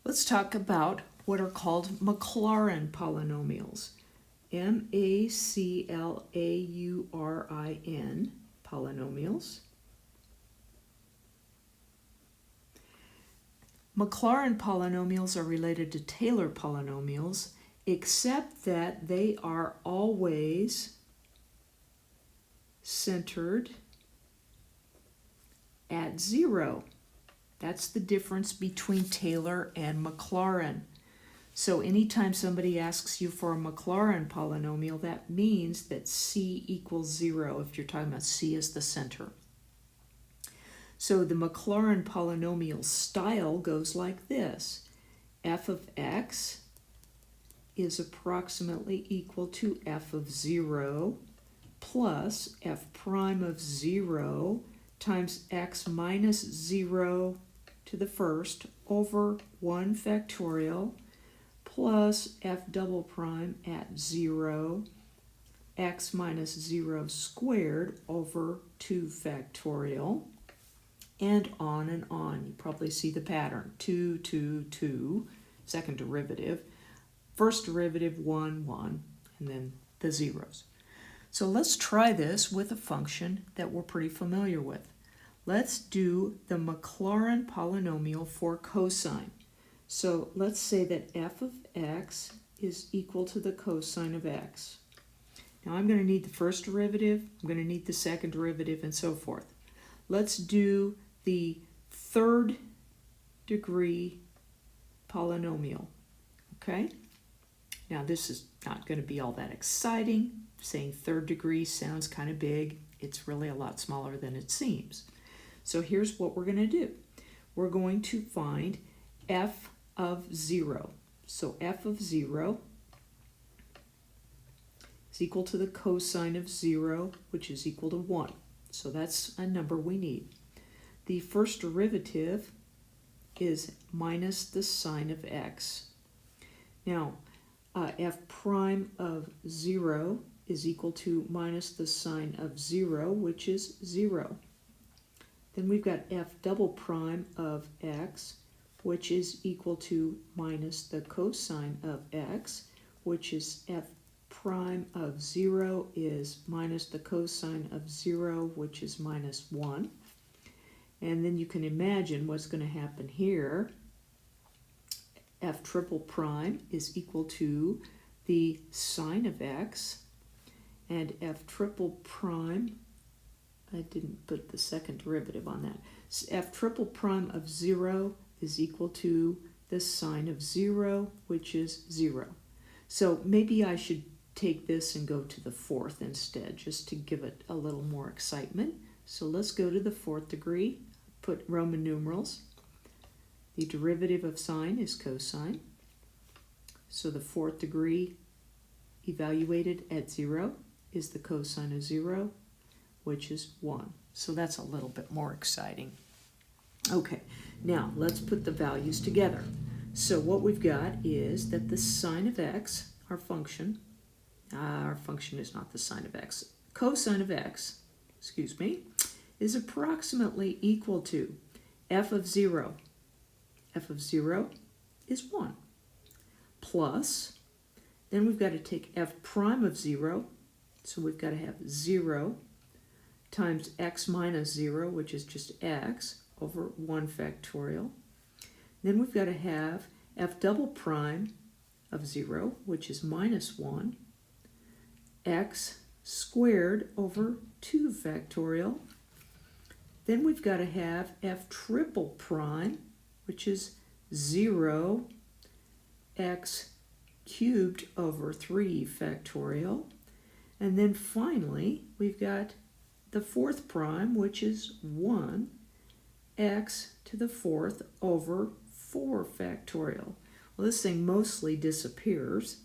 Let's talk about what are called Maclaurin polynomials. M-A-C-L-A-U-R-I-N polynomials. Maclaurin polynomials are related to Taylor polynomials, except that they are always centered at 0. That's the difference between Taylor and Maclaurin. So anytime somebody asks you for a Maclaurin polynomial, that means that C equals 0 if you're talking about C as the center. So the Maclaurin polynomial style goes like this. F of x is approximately equal to f of 0 plus f prime of 0 times x minus 0 to the first over 1 factorial plus f double prime at 0 x minus 0 squared over 2 factorial, and on and on. You probably see the pattern. 2, 2, 2, second derivative, first derivative 1, 1, and then the zeros. So let's try this with a function that we're pretty familiar with. Let's do the Maclaurin polynomial for cosine. So let's say that f of x is equal to the cosine of x. Now I'm going to need the first derivative, I'm going to need the second derivative, and so forth. Let's do the third degree polynomial, okay? Now this is not going to be all that exciting. Saying third degree sounds kind of big. It's really a lot smaller than it seems. So here's what we're going to do. We're going to find f of 0. So f of 0 is equal to the cosine of 0, which is equal to 1. So that's a number we need. The first derivative is minus the sine of x. Now, f prime of 0 is equal to minus the sine of 0, which is 0. Then we've got f double prime of x, which is equal to minus the cosine of x, which is f prime of 0 is minus the cosine of 0, which is minus 1. And then you can imagine what's going to happen here. F triple prime is equal to the sine of x, and f triple prime, I didn't put the second derivative on that. So f triple prime of 0 is equal to the sine of 0, which is 0. So maybe I should take this and go to the fourth instead, just to give it a little more excitement. So let's go to the fourth degree, put Roman numerals. The derivative of sine is cosine. So the fourth degree evaluated at 0 is the cosine of 0, which is 1. So that's a little bit more exciting. Okay, now let's put the values together. So what we've got is that the sine of x, our function is not the sine of x, cosine of x, is approximately equal to f of 0. F of 0 is 1. Plus, then we've got to take f prime of 0, so we've got to have 0 times x minus 0, which is just x, over 1 factorial. Then we've got to have f double prime of 0, which is minus 1, x squared over 2 factorial. Then we've got to have f triple prime, which is 0, x cubed over 3 factorial. And then finally, we've got the fourth prime, which is 1, x to the fourth over 4 factorial. Well, this thing mostly disappears.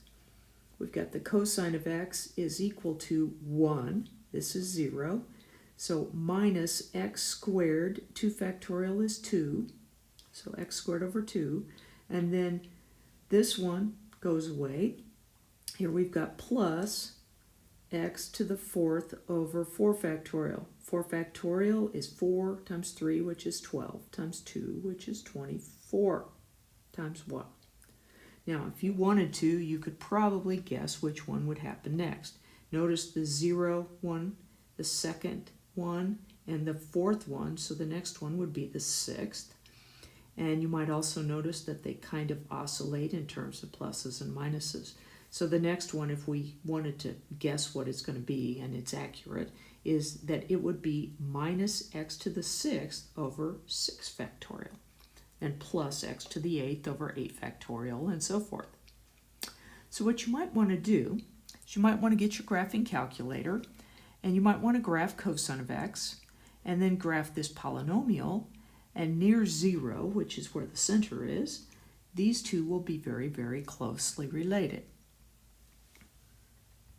We've got the cosine of x is equal to 1. This is 0. So minus x squared, 2 factorial is 2. So x squared over 2. And then this one goes away. Here we've got plus x to the fourth over 4 factorial. 4 factorial is 4 times 3, which is 12, times 2, which is 24. times 1. Now, if you wanted to, you could probably guess which one would happen next. Notice the 0 one, the second one, and the fourth one, so the next one would be the 6th. And you might also notice that they kind of oscillate in terms of pluses and minuses. So the next one, if we wanted to guess what it's going to be, and it's accurate, is that it would be minus x to the 6th over 6 factorial, and plus x to the 8th over 8 factorial, and so forth. So what you might want to do is you might want to get your graphing calculator, and you might want to graph cosine of x, and then graph this polynomial, and near 0, which is where the center is, these two will be very, very closely related.